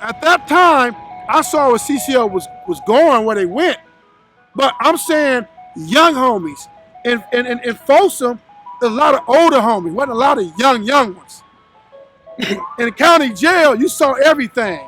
At that time, I saw where CCO was going, where they went. But I'm saying young homies. In Folsom, there's a lot of older homies, wasn't a lot of young ones. In the county jail, you saw everything.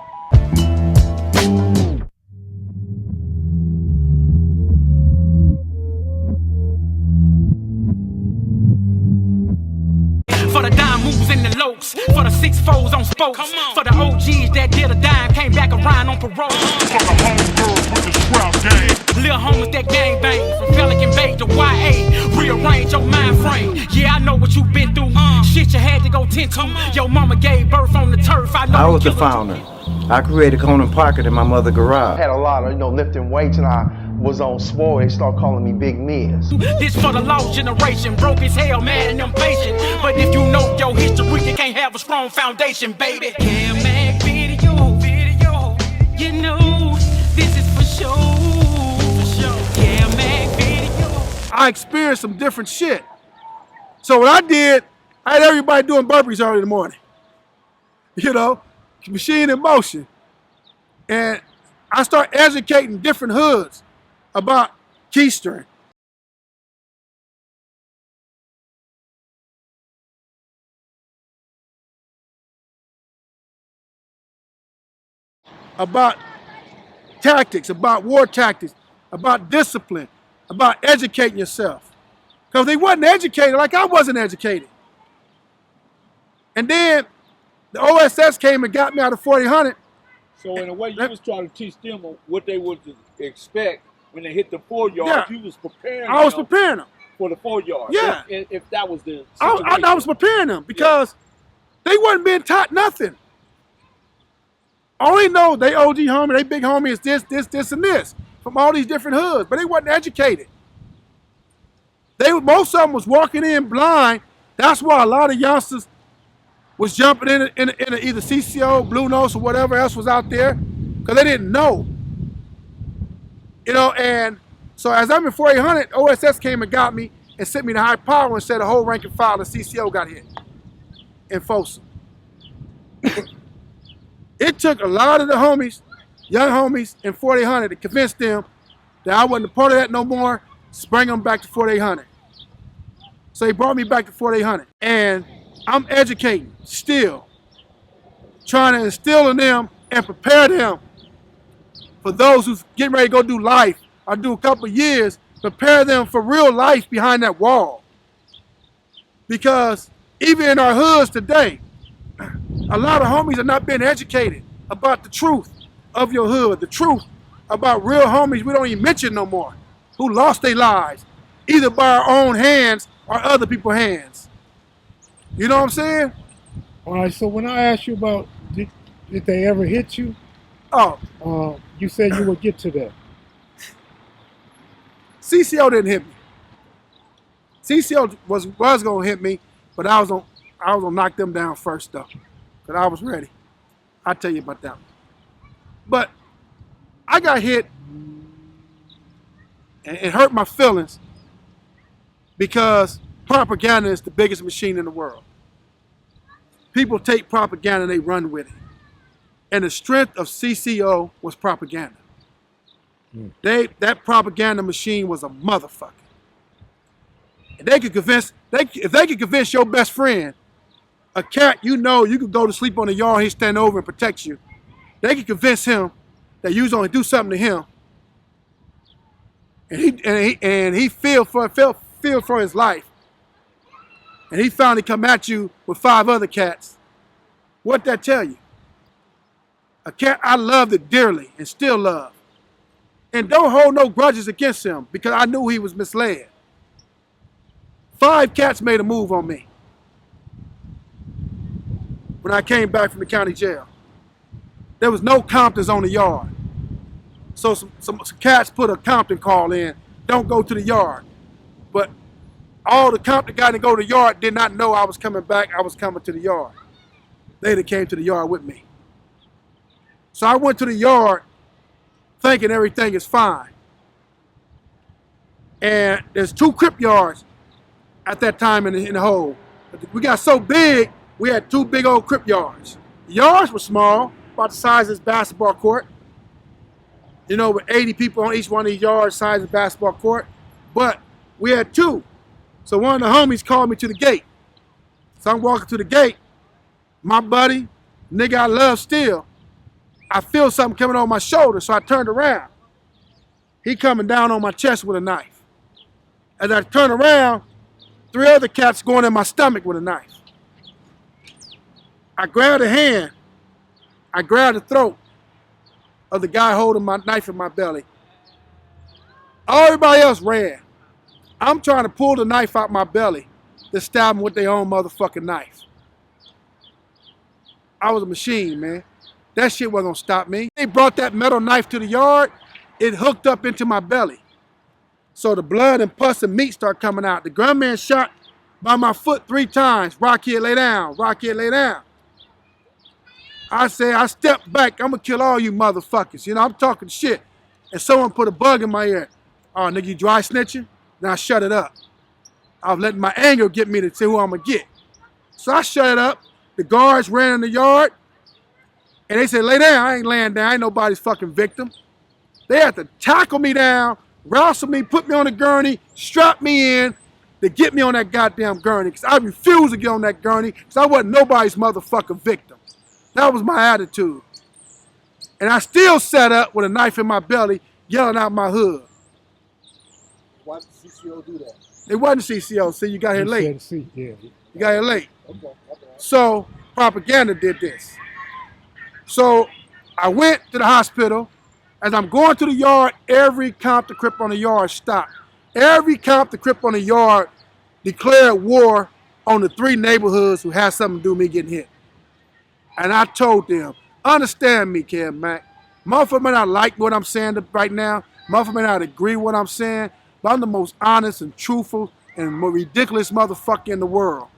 For the dime moves in the lokes, for the 6-4s on spokes, for the OGs that did a dime, came back around on parole. For the homegirls with the scrap game. Lil' homies that gang bang, from Pelican Bay to YA, rearrange your mind frame. Yeah, I know what you been through, shit you had to go tend to. Your mama gave birth on the turf, I was the founder. I created Conan Pocket in my mother's garage. I had a lot of, lifting weights, and I was on sport. They start calling me Big Miz. This for the lost generation, broke as hell, mad and impatient. But if you know your history, you can't have a strong foundation, baby. kevmacvideos, you know this is for sure. kevmacvideos. I experienced some different shit. So what I did, I had everybody doing burpees early in the morning. Machine in motion. And I start educating different hoods about keystering. About tactics, about war tactics, about discipline, about educating yourself. Because they wasn't educated like I wasn't educated. And then the OSS came and got me out of 4000. So in a way, you was trying to teach them what they would expect when they hit the 4 yards. Yeah. You was preparing. I was preparing them for the 4 yards. Yeah. If that was the I was preparing them because they wasn't being taught nothing. I only know they OG homie, they big homie is this, and this from all these different hoods, but they wasn't educated. Most of them was walking in blind. That's why a lot of youngsters was jumping in either CCO, Blue Nose, or whatever else was out there, because they didn't know. And so as I'm in 4800, OSS came and got me and sent me to high power and said a whole rank and file of CCO got hit in Folsom. It took a lot of the homies, young homies in 4800 to convince them that I wasn't a part of that no more, bring them back to 4800. So they brought me back to 4800. And I'm educating still, trying to instill in them and prepare them for those who's getting ready to go do life or do a couple of years, prepare them for real life behind that wall. Because even in our hoods today, a lot of homies are not being educated about the truth of your hood, the truth about real homies we don't even mention no more, who lost their lives, either by our own hands or other people's hands. You know what I'm saying? All right, so when I asked you about did they ever hit you? Oh. You said you would get to that. CCO didn't hit me. CCO was gonna hit me, but I was gonna knock them down first though, because I was ready. I'll tell you about that one. But I got hit and it hurt my feelings because propaganda is the biggest machine in the world. People take propaganda and they run with it. And the strength of CCO was propaganda. That propaganda machine was a motherfucker. And if they could convince your best friend, a cat you could go to sleep on the yard, he'd stand over and protect you. They could convince him that you was only do something to him. And he feel for his life. And he finally come at you with 5 other cats. What'd that tell you? A cat I loved it dearly and still love. And don't hold no grudges against him because I knew he was misled. 5 cats made a move on me when I came back from the county jail. There was no Comptons on the yard. So some cats put a Compton call in, don't go to the yard. But all the Compton guys that go to the yard did not know I was coming back, I was coming to the yard. They that came to the yard with me. So I went to the yard thinking everything is fine. And there's 2 Crip yards at that time in the hole. We got so big, we had 2 big old Crip yards. The yards were small, about the size of this basketball court. You know, with 80 people on each one of these yards, size of the basketball court. But we had 2. So one of the homies called me to the gate. So I'm walking to the gate. My buddy, nigga I love still, I feel something coming on my shoulder, so I turned around. He coming down on my chest with a knife. As I turn around, 3 other cats going in my stomach with a knife. I grabbed a hand. I grabbed the throat of the guy holding my knife in my belly. Everybody else ran. I'm trying to pull the knife out my belly to stab them with their own motherfucking knife. I was a machine, man. That shit wasn't gonna stop me. They brought that metal knife to the yard, it hooked up into my belly. So the blood and pus and meat start coming out. The gunman shot by my foot 3 times. Rockhead, lay down. Rockhead, lay down. I say, I stepped back. I'm gonna kill all you motherfuckers. You know, I'm talking shit. And someone put a bug in my ear. Oh, nigga, you dry snitching? Now shut it up. I was letting my anger get me to see who I'm gonna get. So I shut it up. The guards ran in the yard. And they said, lay down. I ain't laying down. I ain't nobody's fucking victim. They had to tackle me down, wrestle me, put me on a gurney, strap me in to get me on that goddamn gurney. Because I refused to get on that gurney because I wasn't nobody's motherfucking victim. That was my attitude. And I still sat up with a knife in my belly, yelling out my hood. Why did CCO do that? It wasn't CCO. See, you got here late. Yeah. You got here late. Okay. So propaganda did this. So I went to the hospital. As I'm going to the yard, every Compton Crip on the yard stopped. Every Compton Crip on the yard declared war on the 3 neighborhoods who had something to do with me getting hit. And I told them, understand me, Kev Mac. Motherfucker may not like what I'm saying right now. Motherfucker may not agree with what I'm saying. But I'm the most honest and truthful and most ridiculous motherfucker in the world.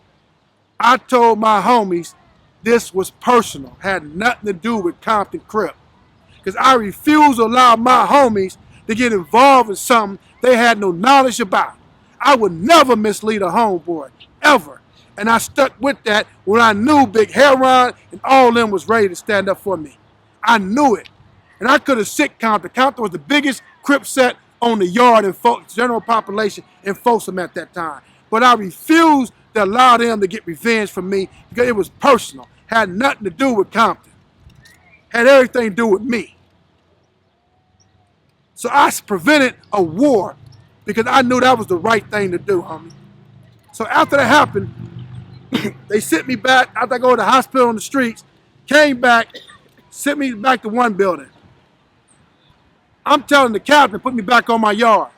I told my homies this was personal. Had nothing to do with Compton Crip. Because I refuse to allow my homies to get involved in something they had no knowledge about. I would never mislead a homeboy, ever. And I stuck with that when I knew Big Heron and all of them was ready to stand up for me. I knew it. And I could have sick Compton. Compton was the biggest Crip set on the yard and general population in Folsom at that time. But I refused to allow them to get revenge from me because it was personal. Had nothing to do with Compton. Had everything to do with me. So I prevented a war because I knew that was the right thing to do, homie. So after that happened, they sent me back after I go to the hospital on the streets, came back, sent me back to one building. I'm telling the captain, put me back on my yard.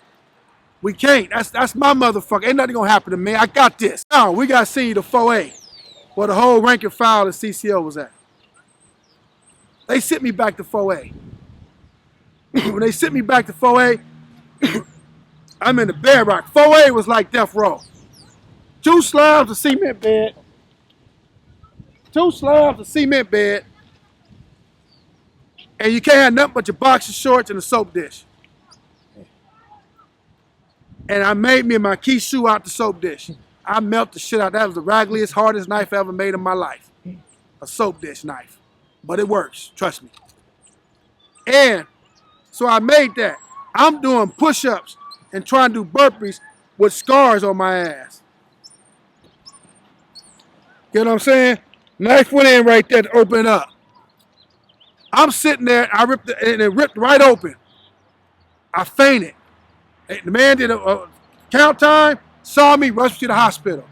We can't. That's my motherfucker. Ain't nothing gonna happen to me. I got this. Now we gotta send you to 4A, where the whole rank and file of CCO was at. They sent me back to 4A. When they sent me back to 4A, I'm in the bedrock. 4A was like death row. 2 slabs of cement bed. 2 slabs of cement bed. And you can't have nothing but your boxer shorts and a soap dish. And I made me and my key shoe out the soap dish. I melted the shit out. That was the raggliest, hardest knife I ever made in my life. A soap dish knife. But it works, trust me. And so I made that. I'm doing push-ups and trying to do burpees with scars on my ass. You know what I'm saying? Knife went in right there to open it up. I'm sitting there, I ripped it, and it ripped right open. I fainted. The man did a count time, saw me, rushed me to the hospital.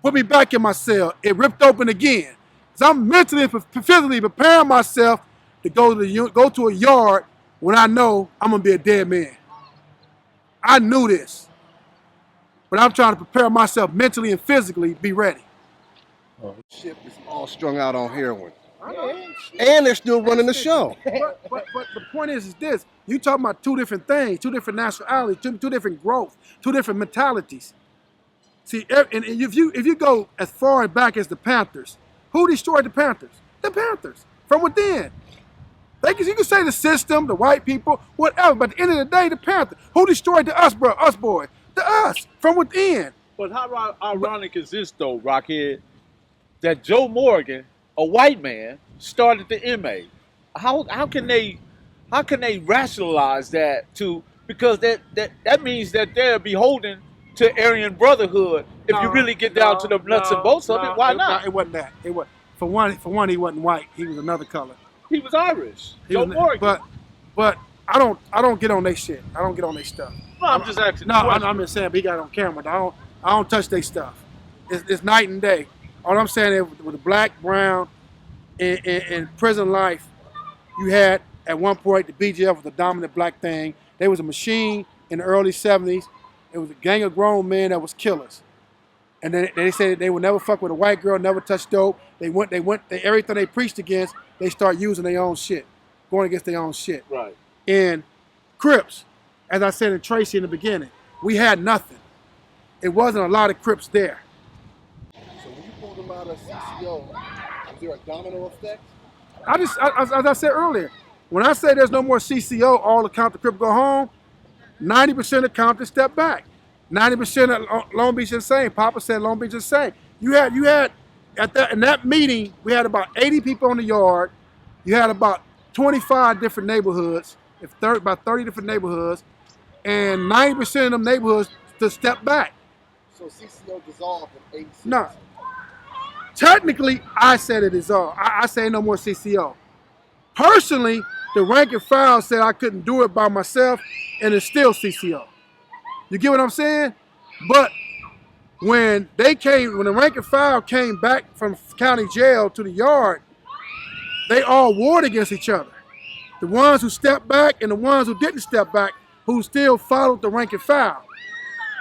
Put me back in my cell. It ripped open again. So I'm mentally and physically preparing myself to go to a yard when I know I'm gonna be a dead man. I knew this. But I'm trying to prepare myself mentally and physically to be ready. Ship is all strung out on heroin. And they're still running the show. But the point is this. You talking about 2 different things, 2 different nationalities, 2 different growth, 2 different mentalities. See, and if you go as far back as the Panthers, who destroyed the Panthers? The Panthers, from within. You can say the system, the white people, whatever, but at the end of the day, the Panthers. Who destroyed the us, bro? Us boys. The us, from within. But how ironic is this, though, Rockhead, that Joe Morgan a white man started the MA. How can they rationalize that to, because that means that they're beholden to Aryan Brotherhood. If you really get down to the nuts and bolts of it, why not? It wasn't that. It was for one. He wasn't white. He was another color. He was Irish. He Joe was, Morgan. but I don't get on their shit. I don't get on their stuff. No, I'm just asking. No, I'm just saying. He got it on camera. I don't touch their stuff. It's night and day. All I'm saying is with the black, brown, in prison life, you had at one point the BGF was the dominant black thing. They was a machine in the early 70s. It was a gang of grown men that was killers. And then they said they would never fuck with a white girl, never touch dope. Everything they preached against, they start using their own shit, going against their own shit. Right. In Crips, as I said in Tracy in the beginning, we had nothing. It wasn't a lot of Crips there. So when you pulled them out of CCO, was there a domino effect? As I said earlier, when I say there's no more CCO, all the Compton Crips go home, 90% of Compton step back. 90% of Long Beach insane. Papa said Long Beach insane. You had in that meeting, we had about 80 people on the yard. You had about 25 different neighborhoods, about 30 different neighborhoods, and 90% of them neighborhoods to step back. So CCO dissolved in 86. No. Technically, I said it dissolved. I say no more CCO. Personally, the rank and file said I couldn't do it by myself, and it's still CCO. You get what I'm saying? But when the rank and file came back from county jail to the yard, they all warred against each other. The ones who stepped back and the ones who didn't step back, who still followed the rank and file.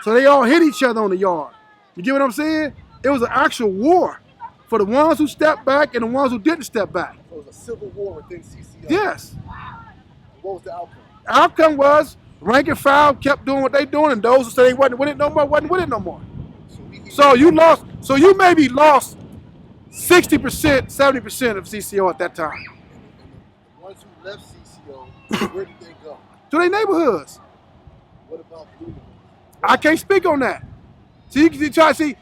So they all hit each other on the yard. You get what I'm saying? It was an actual war for the ones who stepped back and the ones who didn't step back. So it was a civil war within CCO. Yes. What was the outcome? The outcome was rank and file kept doing what they doing, and those who said they wasn't with it no more. So you maybe lost 60%, 70% of CCO at that time. The ones who left CCO, where did they go? To their neighborhoods. What about Blue? I can't speak on that. See, you try to see.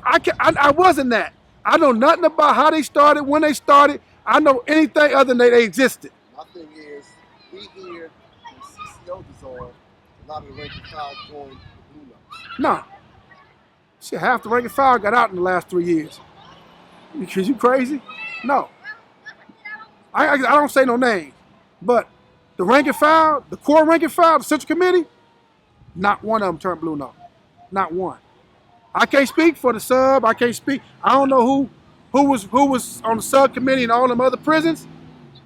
I wasn't that. I know nothing about how they started, when they started. I know anything other than they existed. My thing is, we here when CCO dissolved, a lot of the rank and file joined the Blue Notes. No. Shit, half the rank and file got out in the last 3 years. Because you crazy? No. I don't say no names. But the rank and file, the core rank and file, the Central Committee, not one of them turned Blue Note. Not one. I can't speak for the sub. I can't speak. I don't know who was on the subcommittee in all them other prisons.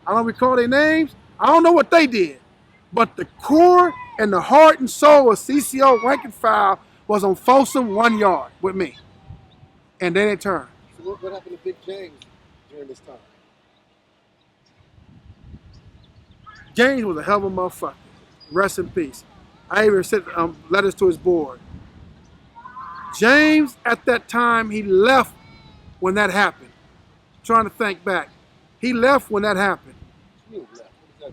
I don't recall their names. I don't know what they did. But the core and the heart and soul of CCO rank and file was on Folsom 1 yard with me. And they didn't turn. So what happened to Big James during this time? James was a hell of a motherfucker. Rest in peace. I even sent letters to his board. James, at that time, he left when that happened. Trying to think back. He left when that happened.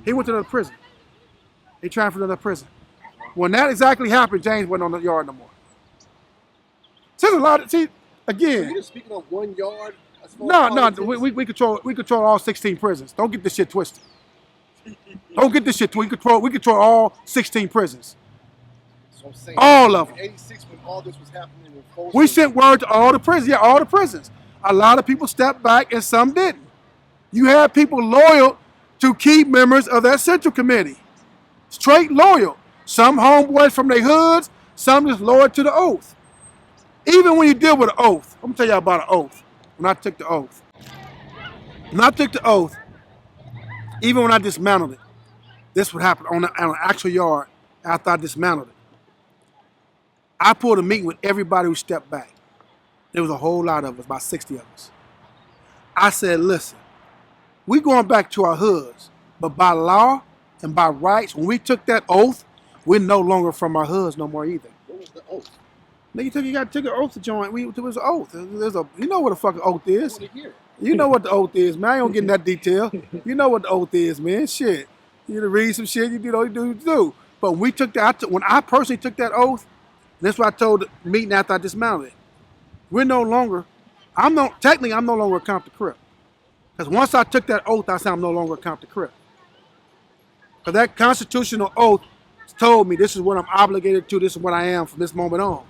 He went to another prison. He transferred to another prison. When that exactly happened, James wasn't on the yard no more. Again. So you're speaking of 1 yard? No. We control all 16 prisons. Don't get this shit twisted. Don't get this shit twisted. We control all 16 prisons. So I'm saying, all of them. In 86, when all this was happening in Folsom, we sent word to all the prisons. Yeah, all the prisons. A lot of people stepped back and some didn't. You had people loyal to key members of that Central Committee. Straight loyal. Some homeboys from their hoods, some just loyal to the oath. Even when you deal with an oath, I'm gonna tell y'all about an oath. When I took the oath. Even when I dismantled it, this would happen on an actual yard after I dismantled it. I pulled a meeting with everybody who stepped back. There was a whole lot of us, about 60 of us. I said, listen, we going back to our hoods, but by law and by rights, when we took that oath, we're no longer from our hoods no more either. What was the oath? Nigga, you got to take an oath to join. There was an oath. You know what a fucking oath is. I want to hear it. You know what the oath is, man. I ain't gonna get in that detail. You know what the oath is, man. Shit. You read some shit, you do. But when I personally took that oath, that's what I told the meeting after I dismounted it. I'm no longer a Compton Crip. Because once I took that oath, I said I'm no longer a Compton Crip. Because that constitutional oath told me this is what I'm obligated to, this is what I am from this moment on.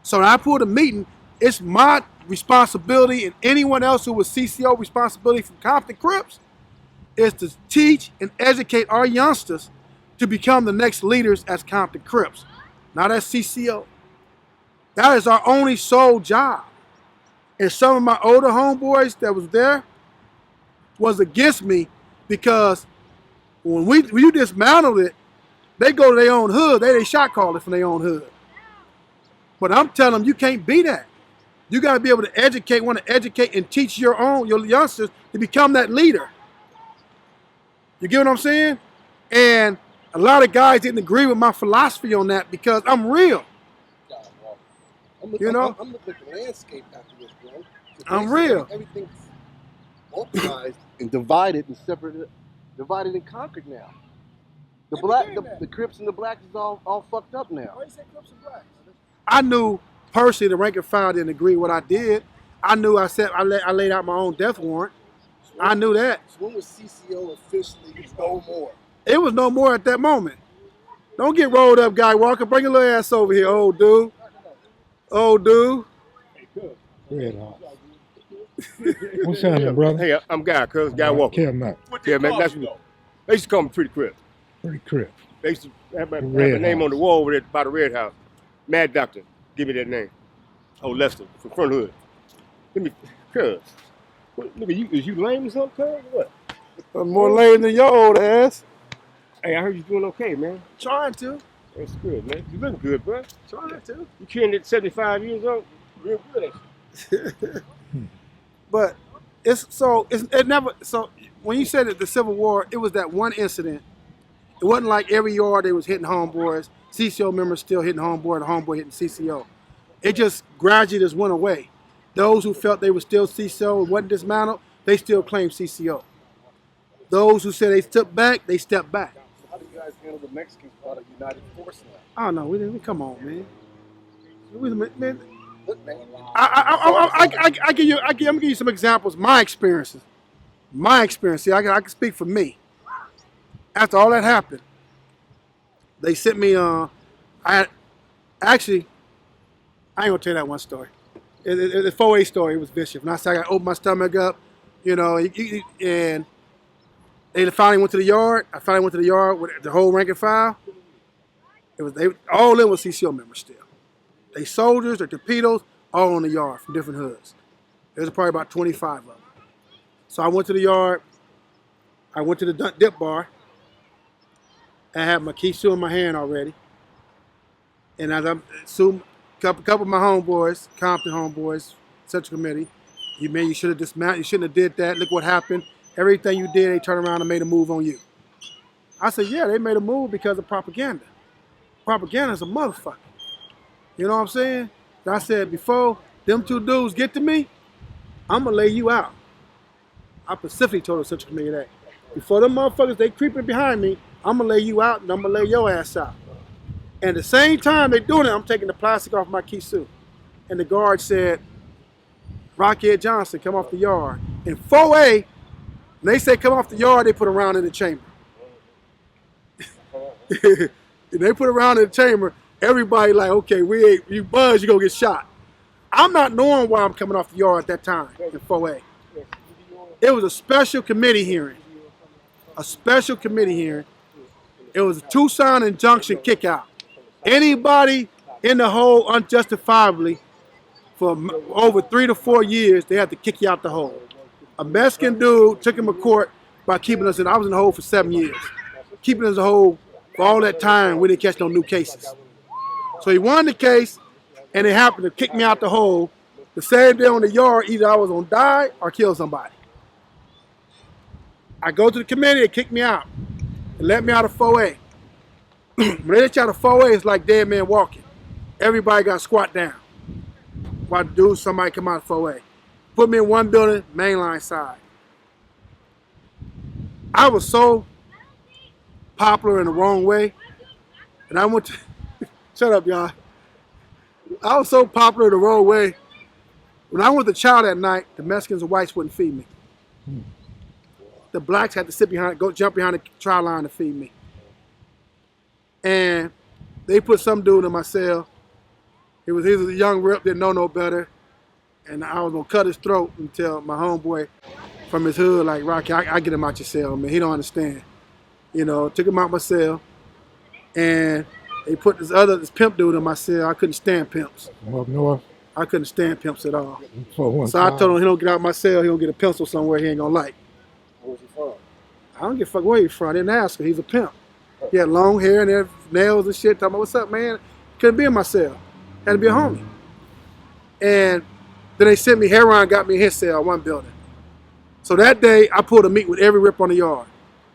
So when I pulled a meeting, it's my responsibility and anyone else who was CCO responsibility from Compton Crips is to teach and educate our youngsters to become the next leaders as Compton Crips, not as CCO. That is our only sole job. And some of my older homeboys that was there was against me because when you dismantled it, they go to their own hood. They shot call it from their own hood. But I'm telling them you can't be that. You got to be able to want to educate and teach your youngsters to become that leader. You get what I'm saying? And a lot of guys didn't agree with my philosophy on that because I'm real. I'm looking at the landscape after this, bro. So I'm real. Everything's organized and divided and separated, divided and conquered now. The Crips and the Blacks is all fucked up now. Why you say Crips and Blacks? I knew personally the rank and file didn't agree with what I did. I knew I laid out my own death warrant. I knew that. So when was CCO officially no more? It was no more at that moment. Don't get rolled up, Guy Walker. Bring your little ass over here, old dude. Old dude. Red Hawk. What's happening, brother? Hey, I'm Guy, cuz. Guy Walker. Kev Mac. Yeah, man, that's what they used to call me Pretty Crip. Pretty Crip. They used to have my Red name House. on the wall over there by the Red House. Mad Doctor, give me that name. Oh, Lester, from Front Hood. Let me, cuz. Nigga, is you lame or something, cuz? What? I'm more lame than your old ass. Hey, I heard you doing okay, man. Trying to. That's good, man. You looking good, bro. Trying to. You killing it 75 years old? Real good. But when you said that the Civil War, it was that one incident. It wasn't like every yard they was hitting homeboys, CCO members still hitting homeboy, the homeboy hitting CCO. It just gradually just went away. Those who felt they were still CCO and wasn't dismantled, they still claimed CCO. Those who said they stepped back, they stepped back. How do you guys handle the Mexicans part of United Force now? I don't know. We come on, man. Man, Look, man. I'm gonna give you some examples. My experiences. See, I can speak for me. After all that happened, they sent me. I ain't gonna tell you that one story. The 4A story. It was vicious. And I said I opened my stomach up, and they finally went to the yard. I finally went to the yard with the whole rank and file. All in was CCO members still. They soldiers, they torpedoes, all on the yard from different hoods. There's probably about 25 of them. So I went to the yard. I went to the dip bar. I had my Kisu in my hand already. And as I'm a couple of my homeboys, Compton homeboys, Central Committee, you should have dismounted, you shouldn't have did that. Look what happened. Everything you did, they turned around and made a move on you. I said, yeah, they made a move because of propaganda. Propaganda is a motherfucker. You know what I'm saying? And I said, before them two dudes get to me, I'm going to lay you out. I specifically told the Central Committee that. Before them motherfuckers, they creeping behind me, I'm going to lay you out and I'm going to lay your ass out. And at the same time they doing it, I'm taking the plastic off my Kisu. And the guard said, Rockhead Johnson, come off the yard. In 4A, when they say come off the yard, they put a round in the chamber. They put a round in the chamber, everybody like, okay, you buzz, you gonna get shot. I'm not knowing why I'm coming off the yard at that time in 4A. It was a special committee hearing. A special committee hearing. It was a Tucson injunction kick out. Anybody in the hole unjustifiably for over 3 to 4 years, they had to kick you out the hole. A Mexican dude took him to court by keeping us I was in the hole for 7 years. Keeping us in the hole for all that time, we didn't catch no new cases. So he won the case, and they happened to kick me out the hole. The same day on the yard, either I was gonna die or kill somebody. I go to the committee, they kick me out. They let me out of 4A. When they let you out of 4A, it's like dead man walking. Everybody got squat down. Why do somebody come out of 4A? Put me in one building, mainline side. I was so popular in the wrong way, and I went to, shut up y'all. I was so popular in the wrong way. When I went to chow that night, the Mexicans and whites wouldn't feed me. The blacks had to sit behind, jump behind the try line to feed me. And they put some dude in my cell. He was a young rip, didn't know no better. And I was gonna cut his throat until my homeboy from his hood, like, Rocky, I get him out your cell, man. He don't understand. You know, took him out my cell. And they put this pimp dude in my cell. I couldn't stand pimps. From up north. I couldn't stand pimps at all. So I told him he don't get out my cell, he don't get a pencil somewhere he ain't gonna like. Where's he from? I don't give a fuck where he's from. I didn't ask him. He's a pimp. He had long hair and he had nails and shit. Talking about, what's up, man? Couldn't be in my cell. Had to be a homie. And then they sent me, Heron got me in his cell, one building. So that day, I pulled a meet with every rip on the yard.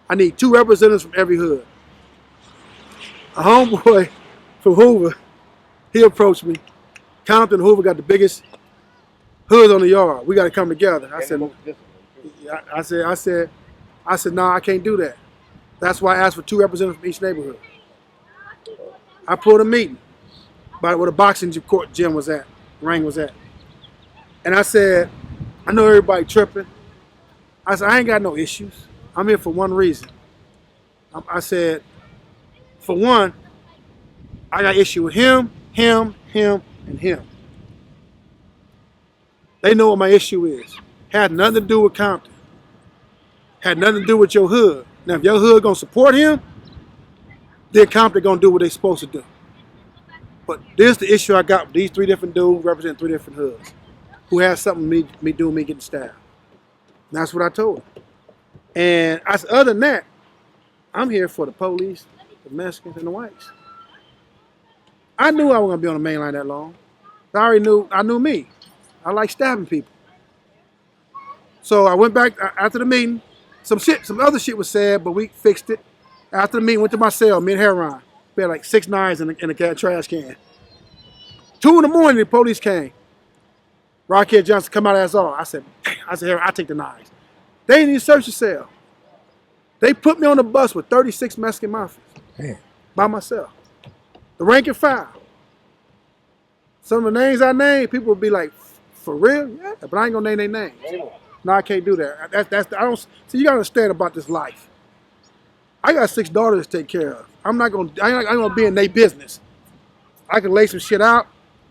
I need 2 representatives from every hood. A homeboy from Hoover, he approached me. Compton and Hoover got the biggest hoods on the yard. We got to come together. I said, no, I can't do that. That's why I asked for 2 representatives from each neighborhood. I pulled a meeting by where the boxing court gym was at, ring was at. And I said, I know everybody tripping. I said, I ain't got no issues. I'm here for one reason. I said, for one, I got issue with him, and him. They know what my issue is. Had nothing to do with Compton. Had nothing to do with your hood. Now, if your hood gonna support him, then Compton gonna do what they supposed to do. But this is the issue I got with these 3 different dudes representing 3 different hoods who has something me doing me getting stabbed. And that's what I told him. And I said, other than that, I'm here for the police, the Mexicans, and the whites. I knew I wasn't gonna be on the main line that long. I knew me. I like stabbing people. So I went back after the meeting. Some other shit was said, but we fixed it. After the meeting, went to my cell, me and Heron. We had like 6 knives in a trash can. 2 in the morning, the police came. Rockhead Johnson come out of us all. I said, Heron, I take the knives. They didn't even search the cell. They put me on the bus with 36 Mexican mafias. Man. By myself. The rank and file. Some of the names I named, people would be like, for real? Yeah, but I ain't gonna name their names. No, I can't do that. I don't. See, you gotta understand about this life. I got 6 daughters to take care of. I ain't gonna be in their business. I can lay some shit out.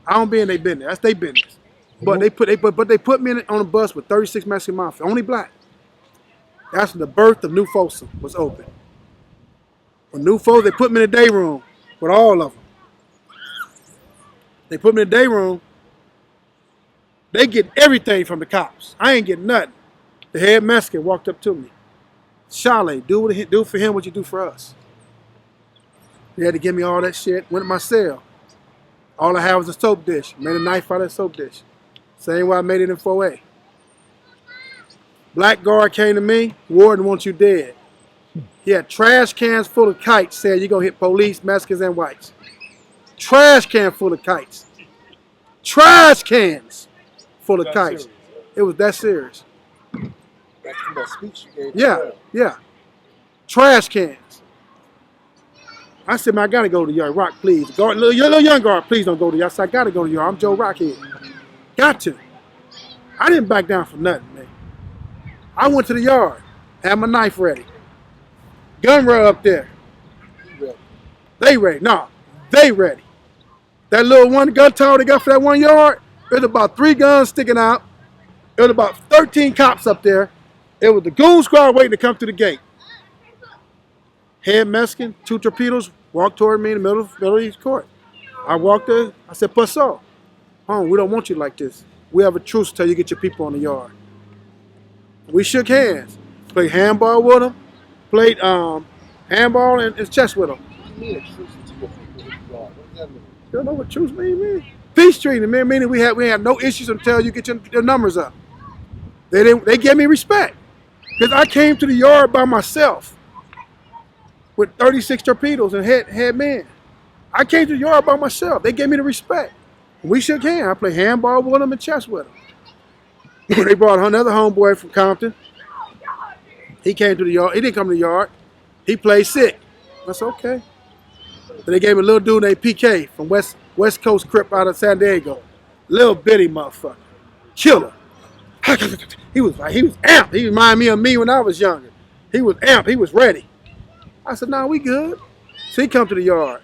I don't be in their business. That's their business. But they put me on a bus with 36 Mexican mafia, only black. That's when the birth of New Folsom was open. When New Folsom, they put me in the day room with all of them. They put me in the day room. They get everything from the cops. I ain't getting nothing. The head Mexican walked up to me. Chalet, do for him what you do for us. He had to give me all that shit. Went to my cell. All I had was a soap dish. Made a knife out of that soap dish. Same way I made it in 4A. Black guard came to me. Warden wants you dead. He had trash cans full of kites. Said you're going to hit police, Mexicans, and whites. Trash can full of kites. Trash cans full of kites. Serious. It was that serious. That's from that speech you gave. Yeah. Trash cans. I said, man, I gotta go to the yard. Rock, please. Guard, little young guard, please don't go to the yard. I said, I gotta go to the yard. I'm Joe Rockhead. Got to. I didn't back down for nothing, man. I went to the yard, had my knife ready. Gun rail up there. They ready. No, they ready. That little one gun tower they got for that 1 yard, there's about 3 guns sticking out. There was about 13 cops up there. It was the goon squad waiting to come through the gate. Head Mexican, 2 torpedoes, walked toward me in the middle of each court. I walked there. I said, Paso, we don't want you like this. We have a truce until you get your people on the yard. We shook hands. Played handball with them. Played handball and chess with them. What do you mean a truce to your people with the yard? What does that mean? You don't know what truce mean, man? Peace treaty, man. Meaning we have no issues until you get your numbers up. They gave me respect. Because I came to the yard by myself with 36 torpedoes and head men. I came to the yard by myself. They gave me the respect. We shook hands. I played handball with them and chess with them. They brought another homeboy from Compton. He came to the yard. He didn't come to the yard. He played sick. That's okay. And they gave me a little dude named PK from West Coast Crip out of San Diego. Little bitty motherfucker. Killer. He was amped. He reminded me of me when I was younger. He was amped. He was ready. I said, "Nah, we good." So he come to the yard.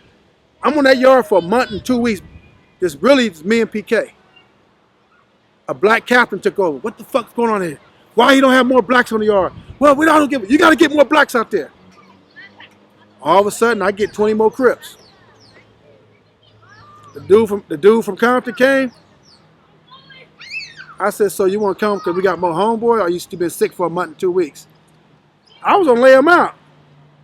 I'm on that yard for a month and 2 weeks. It's me and PK. A black captain took over. What the fuck's going on here? Why you don't have more blacks on the yard? Well, we don't give. You got to get more blacks out there. All of a sudden, I get 20 more Crips. The dude from Compton came. I said, "So you want to come because we got more homeboy, or you still been sick for a month and 2 weeks?" I was gonna lay him out,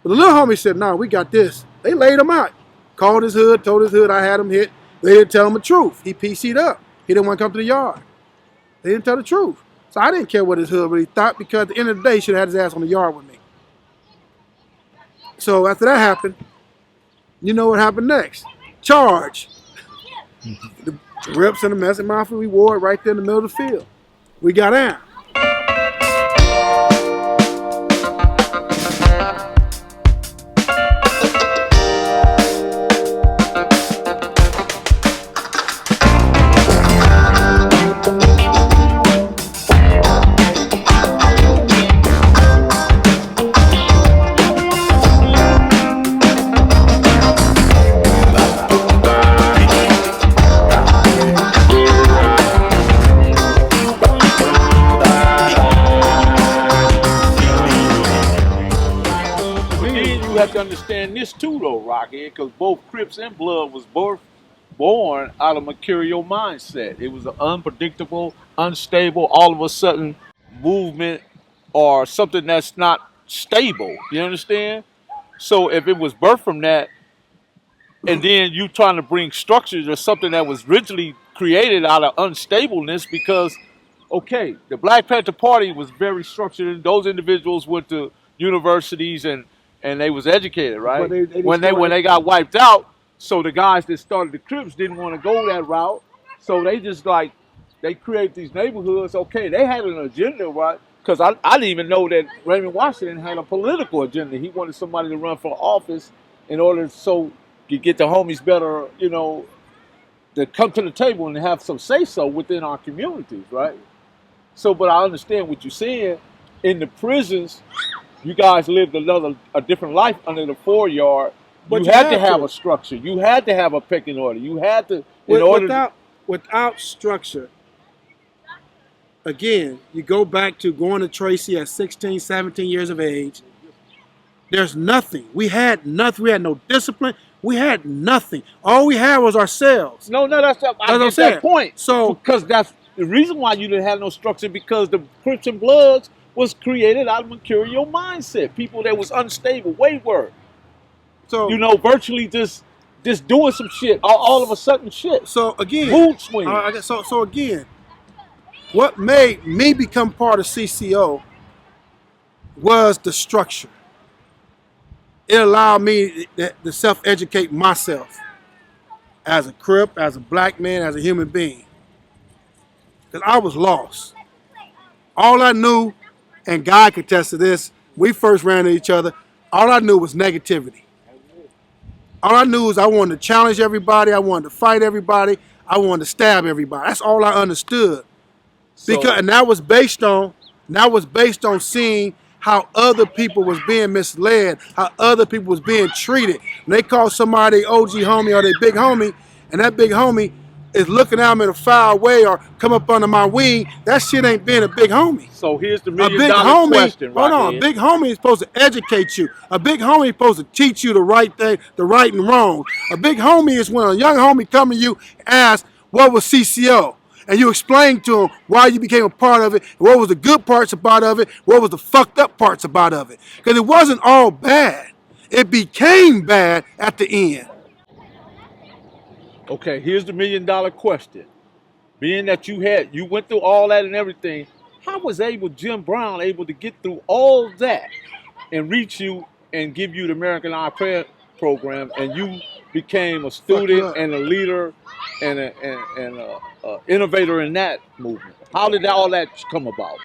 but the little homie said, "No, we got this." They laid him out. Called his hood, told his hood I had him hit. They didn't tell him the truth. He PC'd up. He didn't want to come to the yard. They didn't tell the truth. So I didn't care what his hood really thought, because at the end of the day, he should have had his ass on the yard with me. So after that happened, you know what happened next? Charge. The Crips and the Messe Mafia, we wore it right there in the middle of the field. We got out. You have to understand this too, though, Rocky, because both Crips and Blood was both born out of mercurial mindset. It was an unpredictable, unstable, all of a sudden movement or something that's not stable. You understand? So if it was birthed from that, and then you trying to bring structure to something that was originally created out of unstableness, because, okay, the Black Panther Party was very structured, and those individuals went to universities and they was educated, right? When they got wiped out, so the guys that started the Crips didn't want to go that route, so they just they create these neighborhoods. Okay, they had an agenda, right? Because I didn't even know that Raymond Washington had a political agenda. He wanted somebody to run for office in order so you get the homies better, you know, to come to the table and have some say-so within our communities, right? So, but I understand what you're saying. In the prisons, you guys lived a different life under the 4-yard. But you had to have a structure. You had to have a pecking order. You had to, without structure, again, you go back to going to Tracy at 16, 17 years of age. There's nothing. We had nothing. We had no discipline. We had nothing. All we had was ourselves. No, that's what I'm saying. That point. So, because that's the reason why you didn't have no structure, because the Crips and Bloods was created out of mercurial mindset. People that was unstable, wayward. So, you know, virtually just doing some shit, all of a sudden shit. So again, mood swing. So again, what made me become part of CCO was the structure. It allowed me to self-educate myself as a Crip, as a black man, as a human being. Because I was lost. All I knew, and God could attest to this, we first ran into each other, all I knew was negativity. All I knew was I wanted to challenge everybody, I wanted to fight everybody, I wanted to stab everybody. That's all I understood. And that was based on seeing how other people was being misled, how other people was being treated. When they call somebody OG homie or they big homie, and that big homie is looking at them in a foul way or come up under my wing, that shit ain't being a big homie. So here's the $1 million question, right? Hold on, a big homie is supposed to educate you. A big homie is supposed to teach you the right thing, the right and wrong. A big homie is when a young homie come to you and asks, what was CCO? And you explain to him why you became a part of it, what was the good parts about it, what was the fucked up parts about it. Because it wasn't all bad. It became bad at the end. Okay, here's the $1 million question. Being that you went through all that and everything, how was Jim Brown able to get through all that and reach you and give you the American Eye Prayer program, and you became a student and a leader and an innovator in that movement? How did all that come about?